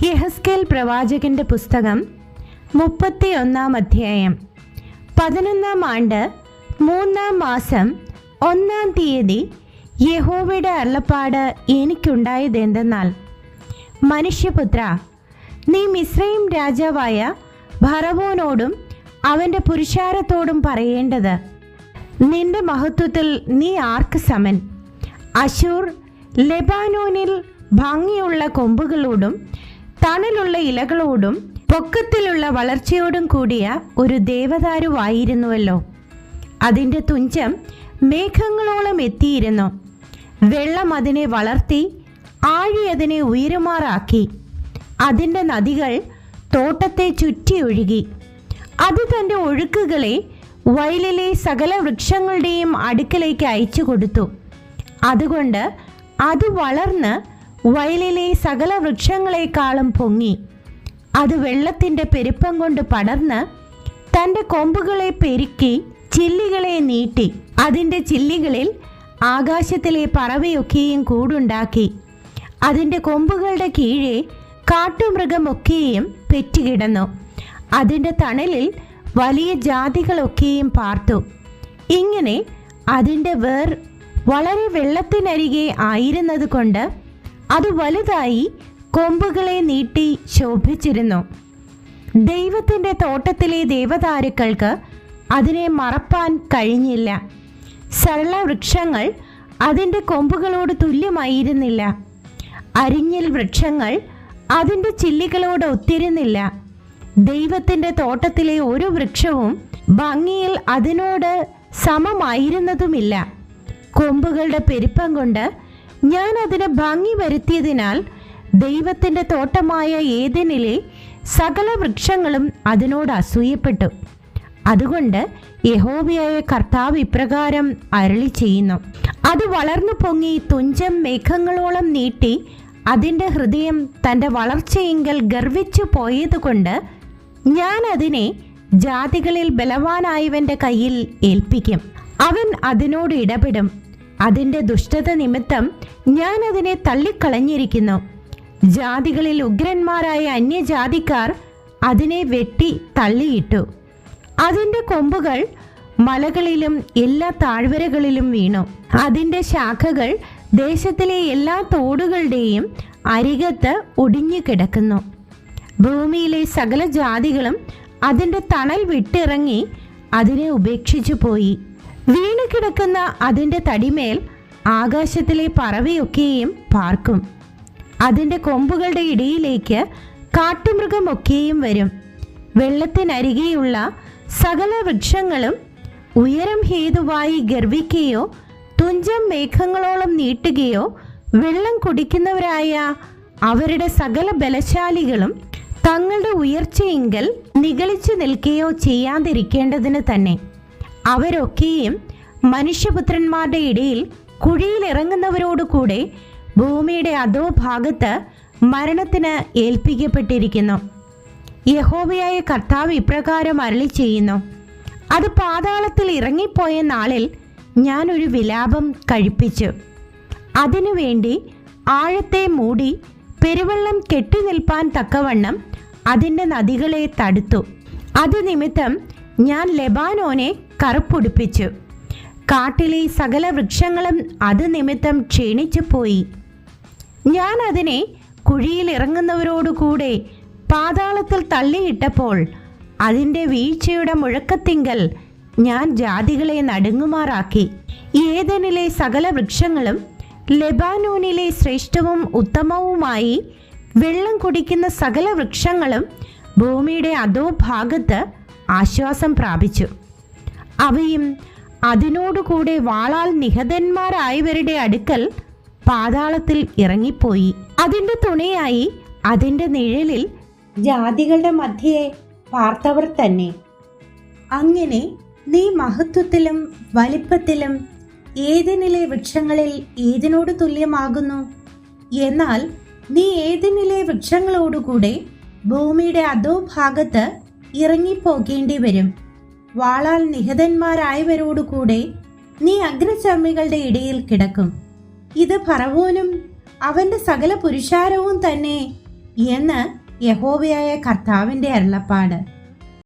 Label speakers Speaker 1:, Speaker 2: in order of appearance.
Speaker 1: യെഹെസ്കേൽ പ്രവാചകന്റെ പുസ്തകം 31 അധ്യായം. 11 ആണ്ട് 3 മാസം 1 തീയതി യഹോവയുടെ അരുളപ്പാട് എനിക്കുണ്ടായതെന്തെന്നാൽ, മനുഷ്യപുത്ര, നീ മിസ്രയീം രാജാവായ ഫറവോനോടും അവൻ്റെ പുരുഷാരത്തോടും പറയേണ്ടത്, നിന്റെ മഹത്വത്തിൽ നീ ആർക്ക് സമൻ? അശൂർ ലെബാനോനിൽ ഭംഗിയുള്ള കൊമ്പുകളോടും തണലുള്ള ഇലകളോടും പൊക്കത്തിലുള്ള വളർച്ചയോടും കൂടിയ ഒരു ദേവദാരുവായിരുന്നുവല്ലോ. അതിൻ്റെ തുഞ്ചം മേഘങ്ങളോളം എത്തിയിരുന്നു. വെള്ളം അതിനെ വളർത്തി ആഴി അതിനെ ഉയരുമാറാക്കി. അതിൻ്റെ നദികൾ തോട്ടത്തെ ചുറ്റിയൊഴുകി. അത് തൻ്റെ ഒഴുക്കുകളെ വയലിലെ സകല വൃക്ഷങ്ങളുടെയും അടുക്കലേക്ക് അയച്ചു കൊടുത്തു. അതുകൊണ്ട് അത് വളർന്ന് വയലിലെ സകല വൃക്ഷങ്ങളെക്കാളും പൊങ്ങി. അത് വെള്ളത്തിൻ്റെ പെരുപ്പം കൊണ്ട് പടർന്ന് തൻ്റെ കൊമ്പുകളെ പെരുക്കി ചില്ലികളെ നീട്ടി. അതിൻ്റെ ചില്ലികളിൽ ആകാശത്തിലെ പറവയൊക്കെയും കൂടുണ്ടാക്കി. അതിൻ്റെ കൊമ്പുകളുടെ കീഴെ കാട്ടുമൃഗമൊക്കെയും പെറ്റുകിടന്നു. അതിൻ്റെ തണലിൽ വലിയ ജാതികളൊക്കെയും പാർത്തു. ഇങ്ങനെ അതിൻ്റെ വേർ വളരെ വെള്ളത്തിനരികെ ആയിരുന്നത് കൊണ്ട് അത് വലുതായി കൊമ്പുകളെ നീട്ടി ശോഭിച്ചിരുന്നു. ദൈവത്തിൻ്റെ തോട്ടത്തിലെ ദേവദാരുക്കൾക്ക് അതിനെ മറപ്പാൻ കഴിഞ്ഞില്ല. സരള വൃക്ഷങ്ങൾ അതിൻ്റെ കൊമ്പുകളോട് തുല്യമായിരുന്നില്ല. അരിഞ്ഞിൽ വൃക്ഷങ്ങൾ അതിൻ്റെ ചില്ലികളോട് ഒത്തിരുന്നില്ല. ദൈവത്തിൻ്റെ തോട്ടത്തിലെ ഒരു വൃക്ഷവും ഭംഗിയിൽ അതിനോട് സമമായിരുന്നതുമില്ല. കൊമ്പുകളുടെ പെരുപ്പം കൊണ്ട് ഞാൻ അതിന് ഭംഗി വരുത്തിയതിനാൽ ദൈവത്തിൻ്റെ തോട്ടമായ ഏദെനിലെ സകല വൃക്ഷങ്ങളും അതിനോട് അസൂയപ്പെട്ടു. അതുകൊണ്ട് യഹോവയായ കർത്താവ് ഇപ്രകാരം അരുളി ചെയ്യുന്നു: അത് വളർന്നു പൊങ്ങി തുഞ്ചം മേഘങ്ങളോളം നീട്ടി അതിൻ്റെ ഹൃദയം തൻ്റെ വളർച്ചയെങ്കിൽ ഗർവിച്ചു പോയതുകൊണ്ട് ഞാൻ അതിനെ ജാതികളിൽ ബലവാനായവൻ്റെ കയ്യിൽ ഏൽപ്പിക്കും. അവൻ അതിനോട് ഇടപെടും. അതിൻ്റെ ദുഷ്ടത നിമിത്തം ഞാൻ അതിനെ തള്ളിക്കളഞ്ഞിരിക്കുന്നു. ജാതികളിൽ ഉഗ്രന്മാരായ അന്യജാതിക്കാർ അതിനെ വെട്ടി തള്ളിയിട്ടു. അതിൻ്റെ കൊമ്പുകൾ മലകളിലും എല്ലാ താഴ്വരകളിലും വീണു. അതിൻ്റെ ശാഖകൾ ദേശത്തിലെ എല്ലാ തോടുകളുടെയും അരികത്ത് ഒടിഞ്ഞു കിടക്കുന്നു. ഭൂമിയിലെ സകല ജാതികളും അതിൻ്റെ തണൽ വിട്ടിറങ്ങി അതിനെ ഉപേക്ഷിച്ചു പോയി. വീണു കിടക്കുന്ന അതിൻ്റെ തടിമേൽ ആകാശത്തിലെ പറവയൊക്കെയും പാർക്കും. അതിൻ്റെ കൊമ്പുകളുടെ ഇടയിലേക്ക് കാട്ടുമൃഗമൊക്കെയും വരും. വെള്ളത്തിനരികെയുള്ള സകല വൃക്ഷങ്ങളും ഉയരം ഹേതുവായി ഗർവിക്കുകയോ തുഞ്ചം മേഘങ്ങളോളം നീട്ടുകയോ വെള്ളം കുടിക്കുന്നവരായ അവരുടെ സകല ബലശാലികളും തങ്ങളുടെ ഉയർച്ചയെങ്കിൽ നിഗളിച്ചു നിൽക്കുകയോ ചെയ്യാതിരിക്കേണ്ടതിന് തന്നെ. അവരൊക്കെയും മനുഷ്യപുത്രന്മാരുടെ ഇടയിൽ കുഴിയിൽ ഇറങ്ങുന്നവരോടുകൂടെ ഭൂമിയുടെ അധോഭാഗത്ത് മരണത്തിന് ഏൽപ്പിക്കപ്പെട്ടിരിക്കുന്നു. യഹോവയായ കർത്താവ് ഇപ്രകാരം അരുളി ചെയ്യുന്നു: അത് പാതാളത്തിൽ ഇറങ്ങിപ്പോയ നാളിൽ ഞാൻ ഒരു വിലാപം കഴിപ്പിച്ചു. അതിനുവേണ്ടി ആഴത്തെ മൂടി പെരുവെള്ളം കെട്ടി നിൽപ്പാൻ തക്കവണ്ണം അതിൻ്റെ നദികളെ തടുത്തു. അത് നിമിത്തം ഞാൻ ലെബാനോനെ കറുപ്പൊടിപ്പിച്ചു. കാട്ടിലെ സകല വൃക്ഷങ്ങളും അത് നിമിത്തം ക്ഷീണിച്ചു പോയി. ഞാൻ അതിനെ കുഴിയിൽ ഇറങ്ങുന്നവരോടുകൂടെ പാതാളത്തിൽ തള്ളിയിട്ടപ്പോൾ അതിൻ്റെ വീഴ്ചയുടെ മുഴക്കത്തിങ്കൽ ഞാൻ ജാതികളെ നടുങ്ങുമാറാക്കി. ഏദനിലെ സകല വൃക്ഷങ്ങളും ലെബാനോനിലെ ശ്രേഷ്ഠവും ഉത്തമവുമായി വെള്ളം കുടിക്കുന്ന സകല വൃക്ഷങ്ങളും ഭൂമിയുടെ അധോഭാഗത്ത് ആശ്വാസം പ്രാപിച്ചു. അവയും അതിനോടുകൂടെ വാളാൽ നിഹതന്മാരായവരുടെ അടുക്കൽ പാതാളത്തിൽ ഇറങ്ങിപ്പോയി. അതിൻ്റെ തുണയായി അതിൻ്റെ നിഴലിൽ ജാതികളുടെ മധ്യേ പാർത്തവർ തന്നെ. അങ്ങനെ നീ മഹത്വത്തിലും വലിപ്പത്തിലും ഏദനിലെ വൃക്ഷങ്ങളിൽ ഏതിനോട് തുല്യമാകുന്നു? എന്നാൽ നീ ഏദനിലെ വൃക്ഷങ്ങളോടുകൂടെ ഭൂമിയുടെ അധോഭാഗത്ത് ഇറങ്ങിപ്പോകേണ്ടി വരും. വാളാൽ നിഹതന്മാരായവരോടുകൂടെ നീ അഗ്രചർമ്മികളുടെ ഇടയിൽ കിടക്കും. ഇത് ഫറവോനും അവൻ്റെ സകല പുരുഷാരവും തന്നെ എന്ന് യഹോവയായ കർത്താവിൻ്റെ അരുളപ്പാട്.